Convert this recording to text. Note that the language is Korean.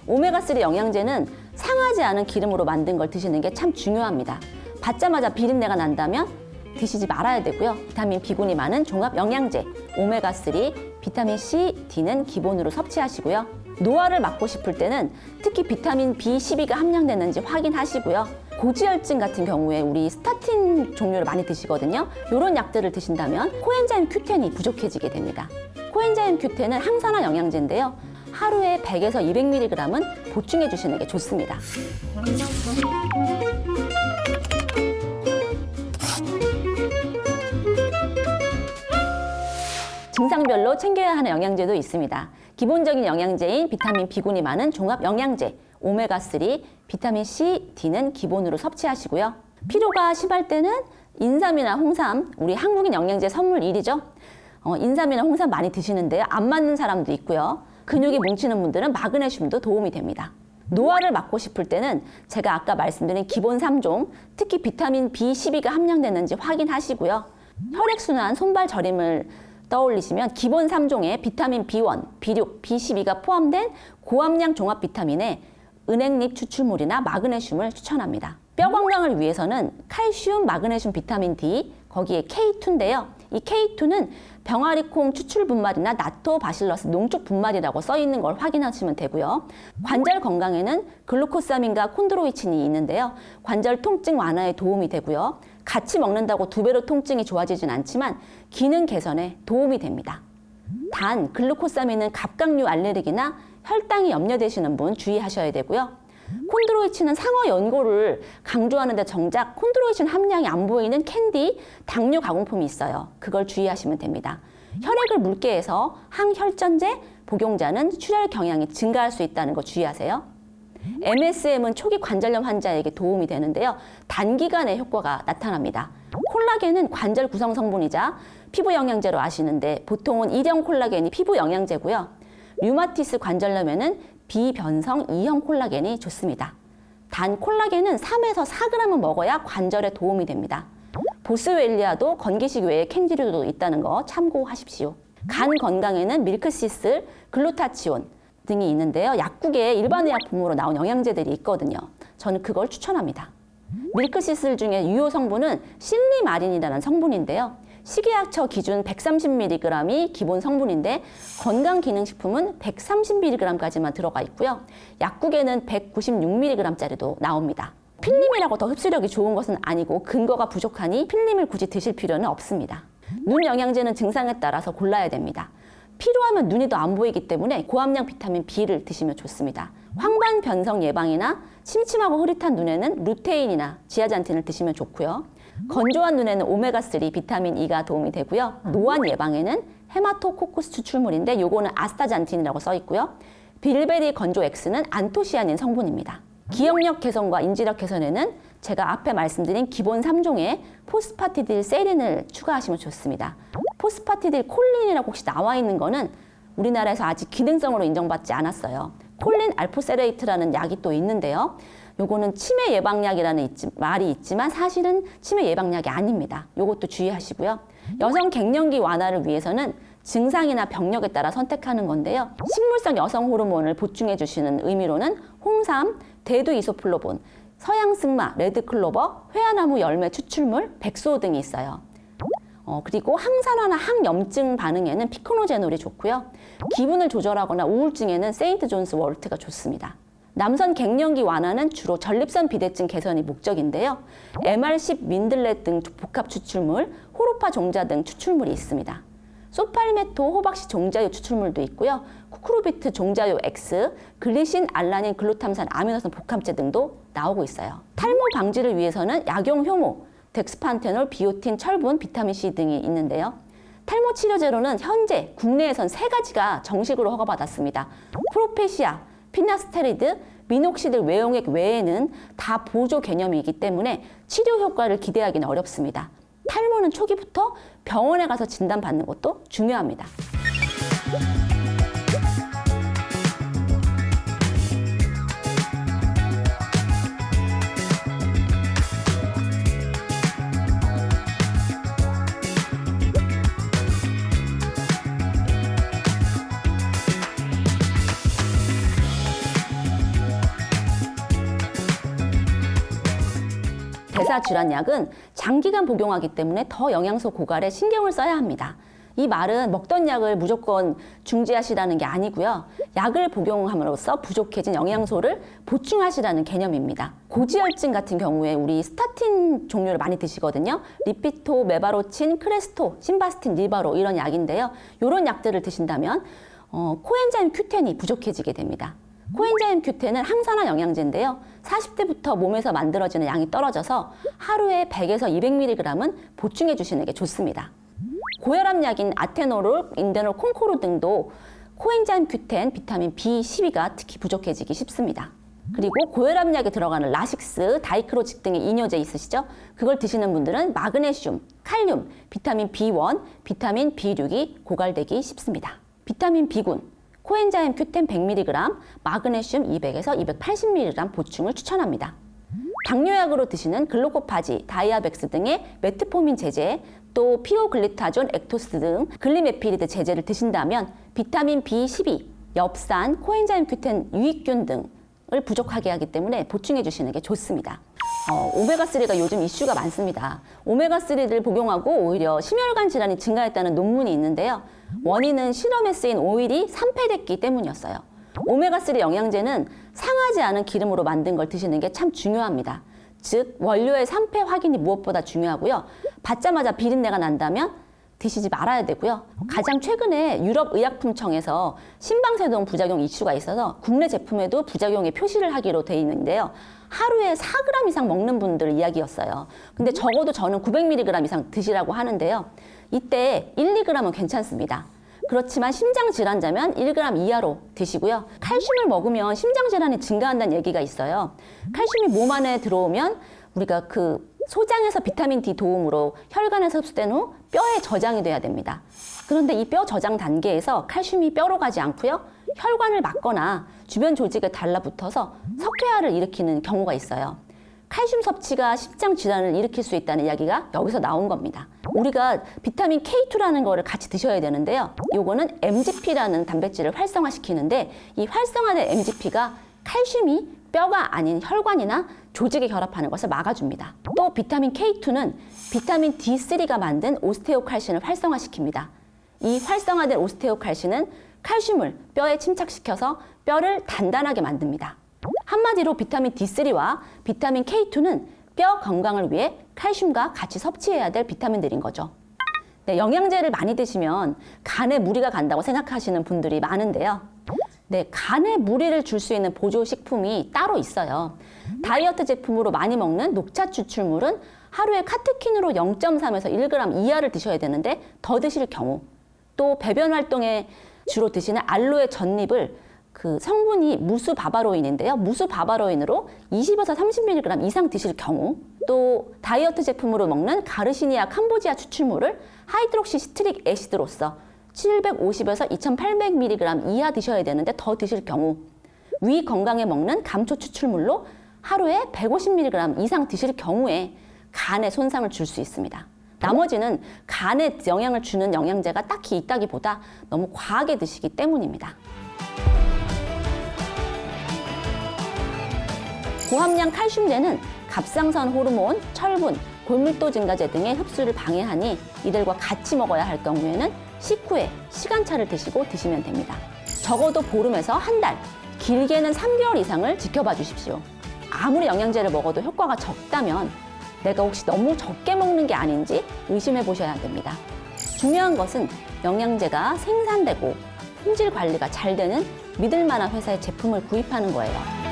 오메가3 영양제는 상하지 않은 기름으로 만든 걸 드시는 게 참 중요합니다. 받자마자 비린내가 난다면 드시지 말아야 되고요. 비타민 B군이 많은 종합 영양제, 오메가3, 비타민 C, D는 기본으로 섭취하시고요. 노화를 막고 싶을 때는 특히 비타민 B12가 함량되는지 확인하시고요. 고지혈증 같은 경우에 우리 스타틴 종류를 많이 드시거든요. 이런 약들을 드신다면 코엔자임 Q10이 부족해지게 됩니다. 코엔자임 Q10은 항산화 영양제인데요. 하루에 100에서 200mg은 보충해 주시는 게 좋습니다. 증상별로 챙겨야 하는 영양제도 있습니다. 기본적인 영양제인 비타민 B군이 많은 종합 영양제, 오메가3, 비타민 C, D는 기본으로 섭취하시고요. 피로가 심할 때는 인삼이나 홍삼, 우리 한국인 영양제 선물 1위죠. 인삼이나 홍삼 많이 드시는데요. 안 맞는 사람도 있고요. 근육이 뭉치는 분들은 마그네슘도 도움이 됩니다. 노화를 막고 싶을 때는 제가 아까 말씀드린 기본 3종, 특히 비타민 B12가 함량되는지 확인하시고요. 혈액순환, 손발 저림을 떠올리시면 기본 3종에 비타민 B1, B6, B12가 포함된 고함량 종합 비타민에 은행잎 추출물이나 마그네슘을 추천합니다. 뼈 건강을 위해서는 칼슘, 마그네슘, 비타민 D, 거기에 K2인데요. 이 K2는 병아리콩 추출 분말이나 나토바실러스 농축 분말이라고 써 있는 걸 확인하시면 되고요. 관절 건강에는 글루코사민과 콘드로이친이 있는데요. 관절 통증 완화에 도움이 되고요. 같이 먹는다고 2배로 통증이 좋아지진 않지만 기능 개선에 도움이 됩니다. 단, 글루코사민은 갑각류 알레르기나 혈당이 염려되시는 분 주의하셔야 되고요. 콘드로이친은 상어 연고를 강조하는데 정작 콘드로이친 함량이 안 보이는 캔디, 당뇨 가공품이 있어요. 그걸 주의하시면 됩니다. 혈액을 묽게 해서 항혈전제 복용자는 출혈 경향이 증가할 수 있다는 거 주의하세요. MSM은 초기 관절염 환자에게 도움이 되는데요. 단기간에 효과가 나타납니다. 콜라겐은 관절 구성 성분이자 피부 영양제로 아시는데 보통은 일형 콜라겐이 피부 영양제고요. 류마티스 관절염에는 비변성 2형 콜라겐이 좋습니다. 단 콜라겐은 3에서 4g은 먹어야 관절에 도움이 됩니다. 보스웰리아도 건기식 외에 캔디류도 있다는 거 참고하십시오. 간 건강에는 밀크시슬, 글루타치온 등이 있는데요. 약국에 일반 의약품으로 나온 영양제들이 있거든요. 저는 그걸 추천합니다. 밀크시슬 중에 유효 성분은 실리마린이라는 성분인데요. 식이약처 기준 130mg이 기본 성분인데 건강기능식품은 130mg까지만 들어가 있고요. 약국에는 196mg짜리도 나옵니다. 필름이라고 더 흡수력이 좋은 것은 아니고 근거가 부족하니 필름을 굳이 드실 필요는 없습니다. 눈 영양제는 증상에 따라서 골라야 됩니다. 피로하면 눈이 더 안 보이기 때문에 고함량 비타민 B를 드시면 좋습니다. 황반 변성 예방이나 침침하고 흐릿한 눈에는 루테인이나 지아잔틴을 드시면 좋고요. 건조한 눈에는 오메가3 비타민 E가 도움이 되고요. 노안 예방에는 헤마토코쿠스 추출물인데 요거는 아스타잔틴이라고 써 있고요. 빌베리 건조 X는 안토시아닌 성분입니다. 기억력 개선과 인지력 개선에는 제가 앞에 말씀드린 기본 3종에 포스파티딜 세린을 추가하시면 좋습니다. 포스파티딜 콜린이라고 혹시 나와 있는 거는 우리나라에서 아직 기능성으로 인정받지 않았어요. 콜린 알포세레이트라는 약이 또 있는데요. 요거는 치매 예방약이라는 말이 있지만 사실은 치매 예방약이 아닙니다. 요것도 주의하시고요. 여성 갱년기 완화를 위해서는 증상이나 병력에 따라 선택하는 건데요. 식물성 여성 호르몬을 보충해 주시는 의미로는 홍삼, 대두 이소플로본, 서양승마, 레드클로버, 회화나무 열매 추출물, 백소 등이 있어요. 그리고 항산화나 항염증 반응에는 피코노제놀이 좋고요. 기분을 조절하거나 우울증에는 세인트 존스 월트가 좋습니다. 남성 갱년기 완화는 주로 전립선 비대증 개선이 목적인데요. MR10 민들렛 등 복합 추출물, 호로파 종자 등 추출물이 있습니다. 소팔메토 호박씨 종자유 추출물도 있고요. 쿠쿠르비트 종자유 X, 글리신, 알라닌, 글루탐산, 아미노산 복합제 등도 나오고 있어요. 탈모 방지를 위해서는 약용 효모, 덱스판테놀, 비오틴, 철분, 비타민C 등이 있는데요. 탈모 치료제로는 현재 국내에선 3가지가 정식으로 허가받았습니다. 프로페시아, 피나스테리드, 미녹시딜 외용액 외에는 다 보조 개념이기 때문에 치료 효과를 기대하기는 어렵습니다. 탈모는 초기부터 병원에 가서 진단받는 것도 중요합니다. 대사질환약은 장기간 복용하기 때문에 더 영양소 고갈에 신경을 써야 합니다. 이 말은 먹던 약을 무조건 중지하시라는 게 아니고요. 약을 복용함으로써 부족해진 영양소를 보충하시라는 개념입니다. 고지혈증 같은 경우에 우리 스타틴 종류를 많이 드시거든요. 리피토, 메바로친, 크레스토, 심바스틴, 리바로 이런 약인데요. 이런 약들을 드신다면 코엔자임 Q10이 부족해지게 됩니다. 코엔자임 Q10은 항산화 영양제인데요. 40대부터 몸에서 만들어지는 양이 떨어져서 하루에 100에서 200mg은 보충해 주시는 게 좋습니다. 고혈압 약인 아테노롤, 인데놀, 콩코르 등도 코엔자임 Q10, 비타민 B12가 특히 부족해지기 쉽습니다. 그리고 고혈압 약에 들어가는 라식스, 다이크로직 등의 이뇨제 있으시죠? 그걸 드시는 분들은 마그네슘, 칼륨, 비타민 B1, 비타민 B6이 고갈되기 쉽습니다. 비타민 B군, 코엔자임 Q10 100mg, 마그네슘 200에서 280mg 보충을 추천합니다. 당뇨약으로 드시는 글루코파지, 다이아백스 등의 메트포민 제제, 또 피오글리타존, 액토스 등 글리메피리드 제제를 드신다면 비타민 B12, 엽산, 코엔자임 Q10 유익균 등을 부족하게 하기 때문에 보충해 주시는 게 좋습니다. 오메가3가 요즘 이슈가 많습니다. 오메가3를 복용하고 오히려 심혈관 질환이 증가했다는 논문이 있는데요. 원인은 실험에 쓰인 오일이 산패됐기 때문이었어요. 오메가3 영양제는 상하지 않은 기름으로 만든 걸 드시는 게 참 중요합니다. 즉 원료의 산패 확인이 무엇보다 중요하고요. 받자마자 비린내가 난다면 드시지 말아야 되고요. 가장 최근에 유럽의약품청에서 신방세동 부작용 이슈가 있어서 국내 제품에도 부작용의 표시를 하기로 돼 있는데요. 하루에 4g 이상 먹는 분들 이야기였어요. 근데 적어도 저는 900mg 이상 드시라고 하는데요. 이때 1, 2g은 괜찮습니다. 그렇지만 심장질환자면 1g 이하로 드시고요. 칼슘을 먹으면 심장질환이 증가한다는 얘기가 있어요. 칼슘이 몸 안에 들어오면 우리가 소장에서 비타민 D 도움으로 혈관에서 흡수된 후 뼈에 저장이 돼야 됩니다. 그런데 이 뼈 저장 단계에서 칼슘이 뼈로 가지 않고요. 혈관을 막거나 주변 조직에 달라붙어서 석회화를 일으키는 경우가 있어요. 칼슘 섭취가 심장 질환을 일으킬 수 있다는 이야기가 여기서 나온 겁니다. 우리가 비타민 K2라는 거를 같이 드셔야 되는데요. 요거는 MGP라는 단백질을 활성화시키는데 이 활성화된 MGP가 칼슘이 뼈가 아닌 혈관이나 조직에 결합하는 것을 막아줍니다. 또 비타민 K2는 비타민 D3가 만든 오스테오칼신을 활성화시킵니다. 이 활성화된 오스테오칼신은 칼슘을 뼈에 침착시켜서 뼈를 단단하게 만듭니다. 한마디로 비타민 D3와 비타민 K2는 뼈 건강을 위해 칼슘과 같이 섭취해야 될 비타민들인 거죠. 네, 영양제를 많이 드시면 간에 무리가 간다고 생각하시는 분들이 많은데요. 네, 간에 무리를 줄 수 있는 보조식품이 따로 있어요. 다이어트 제품으로 많이 먹는 녹차 추출물은 하루에 카테킨으로 0.3에서 1g 이하를 드셔야 되는데 더 드실 경우, 또 배변 활동에 주로 드시는 알로에 젖잎을 성분이 무수바바로인인데요. 무수바바로인으로 20에서 30mg 이상 드실 경우, 또 다이어트 제품으로 먹는 가르시니아 캄보지아 추출물을 하이드록시 시트릭 애시드로서 750에서 2800mg 이하 드셔야 되는데 더 드실 경우, 위 건강에 먹는 감초 추출물로 하루에 150mg 이상 드실 경우에 간에 손상을 줄 수 있습니다. 나머지는 간에 영향을 주는 영양제가 딱히 있다기보다 너무 과하게 드시기 때문입니다. 고함량 칼슘제는 갑상선 호르몬, 철분, 골밀도 증가제 등의 흡수를 방해하니 이들과 같이 먹어야 할 경우에는 식후에 시간차를 드시면 됩니다. 적어도 보름에서 한 달, 길게는 3개월 이상을 지켜봐 주십시오. 아무리 영양제를 먹어도 효과가 적다면 내가 혹시 너무 적게 먹는 게 아닌지 의심해 보셔야 됩니다. 중요한 것은 영양제가 생산되고 품질 관리가 잘 되는 믿을 만한 회사의 제품을 구입하는 거예요.